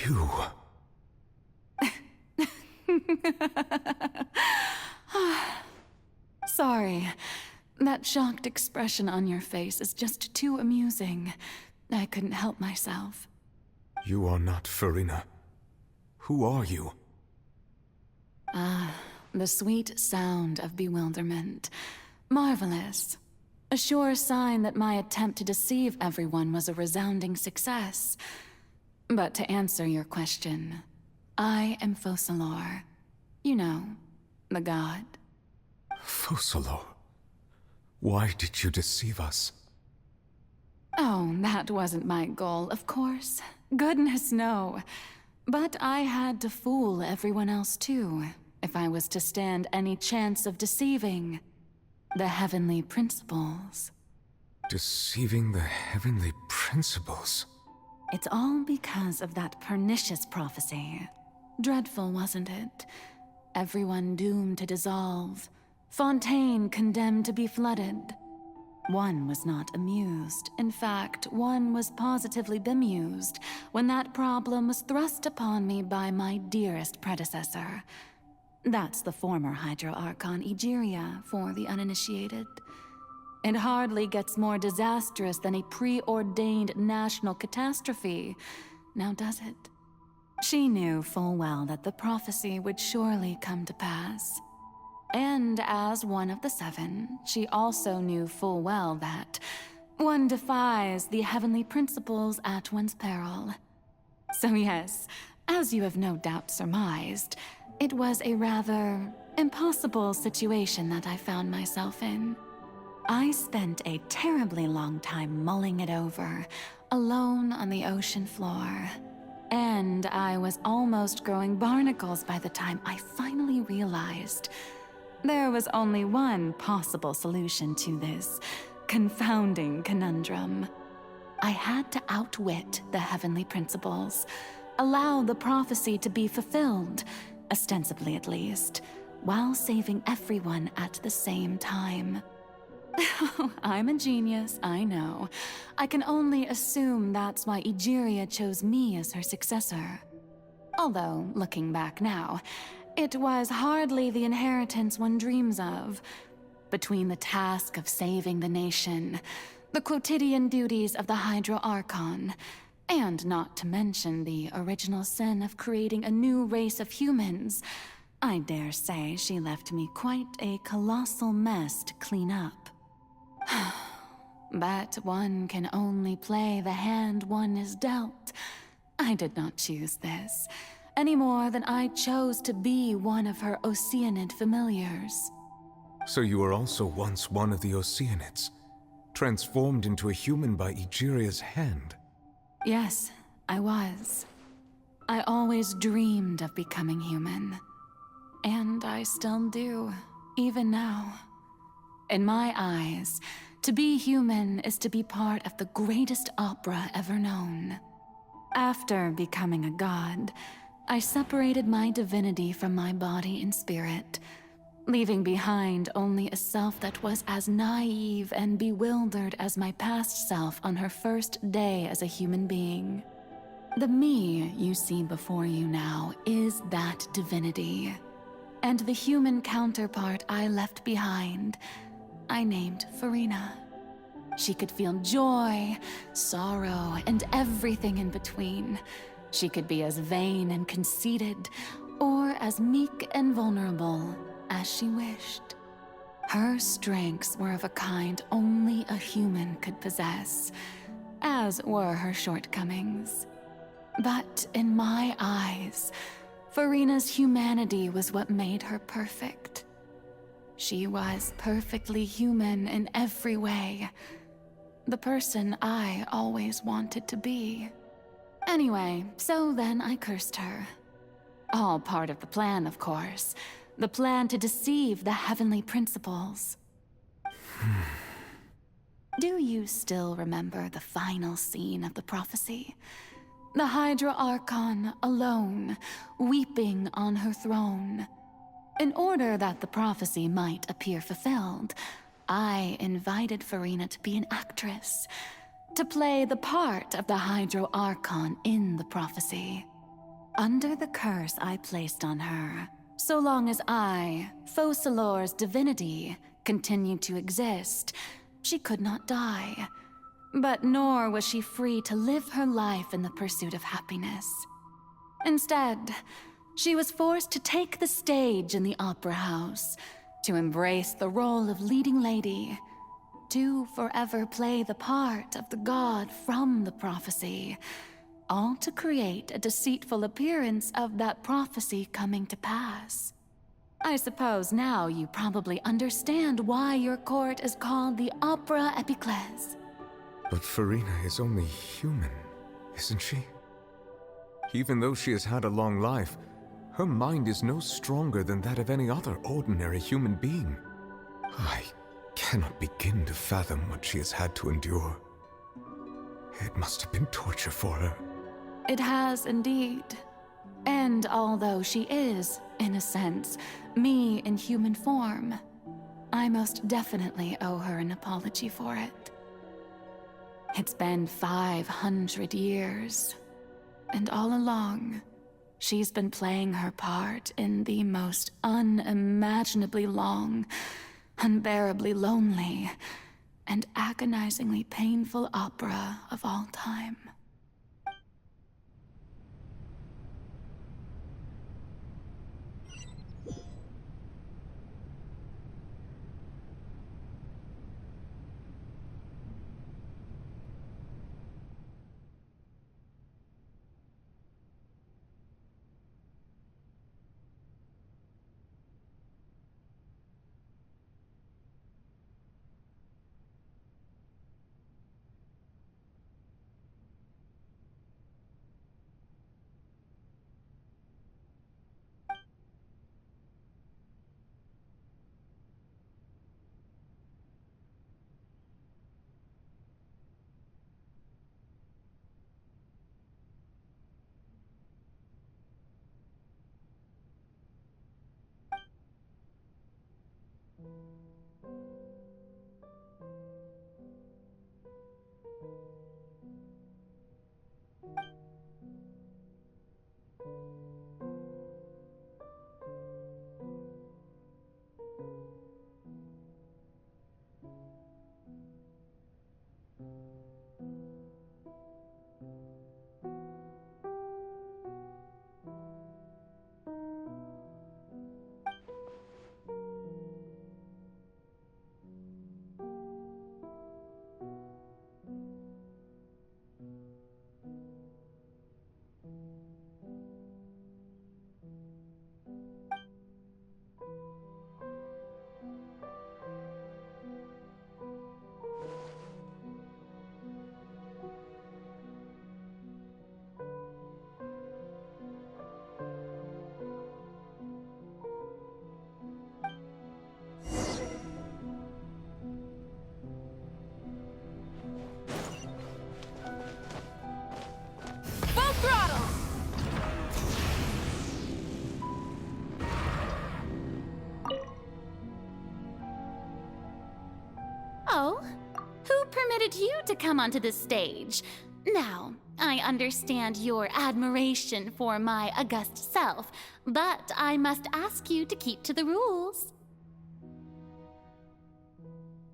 You... Sorry. That shocked expression on your face is just too amusing. I couldn't help myself. You are not Furina. Who are you? The sweet sound of bewilderment. Marvelous. A sure sign that my attempt to deceive everyone was a resounding success. But to answer your question, I am FOCALOR. You know, the god. FOCALOR? Why did you deceive us? Oh, that wasn't my goal, of course. Goodness, no. But I had to fool everyone else too, if I was to stand any chance of deceiving the heavenly principles. Deceiving the heavenly principles? It's all because of that pernicious prophecy. Dreadful, wasn't it? Everyone doomed to dissolve. Fontaine condemned to be flooded. One was not amused. In fact, one was positively bemused when that problem was thrust upon me by my dearest predecessor. That's the former Hydro Archon Egeria for the uninitiated. It hardly gets more disastrous than a preordained national catastrophe, now does it? She knew full well that the prophecy would surely come to pass. And as one of the seven, she also knew full well that one defies the heavenly principles at one's peril. So yes, as you have no doubt surmised, it was a rather impossible situation that I found myself in. I spent a terribly long time mulling it over, alone on the ocean floor. And I was almost growing barnacles by the time I finally realized there was only one possible solution to this confounding conundrum. I had to outwit the heavenly principles, allow the prophecy to be fulfilled, ostensibly at least, while saving everyone at the same time. I'm a genius, I know. I can only assume that's why Egeria chose me as her successor. Although, looking back now, it was hardly the inheritance one dreams of. Between the task of saving the nation, the quotidian duties of the Hydro Archon, and not to mention the original sin of creating a new race of humans, I dare say she left me quite a colossal mess to clean up. But one can only play the hand one is dealt. I did not choose this, any more than I chose to be one of her Oceanid familiars. So you were also once one of the Oceanids, transformed into a human by Egeria's hand? Yes, I was. I always dreamed of becoming human. And I still do, even now. In my eyes, to be human is to be part of the greatest opera ever known. After becoming a god, I separated my divinity from my body and spirit, leaving behind only a self that was as naive and bewildered as my past self on her first day as a human being. The me you see before you now is that divinity, and the human counterpart I left behind, I named Furina. She could feel joy, sorrow, and everything in between. She could be as vain and conceited, or as meek and vulnerable as she wished. Her strengths were of a kind only a human could possess, as were her shortcomings. But in my eyes, Furina's humanity was what made her perfect. She was perfectly human in every way. The person I always wanted to be. Anyway, so then I cursed her. All part of the plan, of course. The plan to deceive the heavenly principles. Do you still remember the final scene of the prophecy? The Hydro Archon alone, weeping on her throne. In order that the prophecy might appear fulfilled, I invited Furina to be an actress, to play the part of the Hydro Archon in the prophecy. Under the curse I placed on her, so long as I, FOCALORS' divinity, continued to exist, she could not die. But nor was she free to live her life in the pursuit of happiness. Instead, she was forced to take the stage in the opera house, to embrace the role of leading lady, to forever play the part of the god from the prophecy, all to create a deceitful appearance of that prophecy coming to pass. I suppose now you probably understand why your court is called the Opera Epiclese. But Farina is only human, isn't she? Even though she has had a long life, her mind is no stronger than that of any other ordinary human being. I cannot begin to fathom what she has had to endure. It must have been torture for her. It has indeed. And although she is, in a sense, me in human form, I most definitely owe her an apology for it. It's been 500 years, and all along, she's been playing her part in the most unimaginably long, unbearably lonely, and agonizingly painful opera of all time. Oh, who permitted you to come onto the stage? Now, I understand your admiration for my august self, but I must ask you to keep to the rules.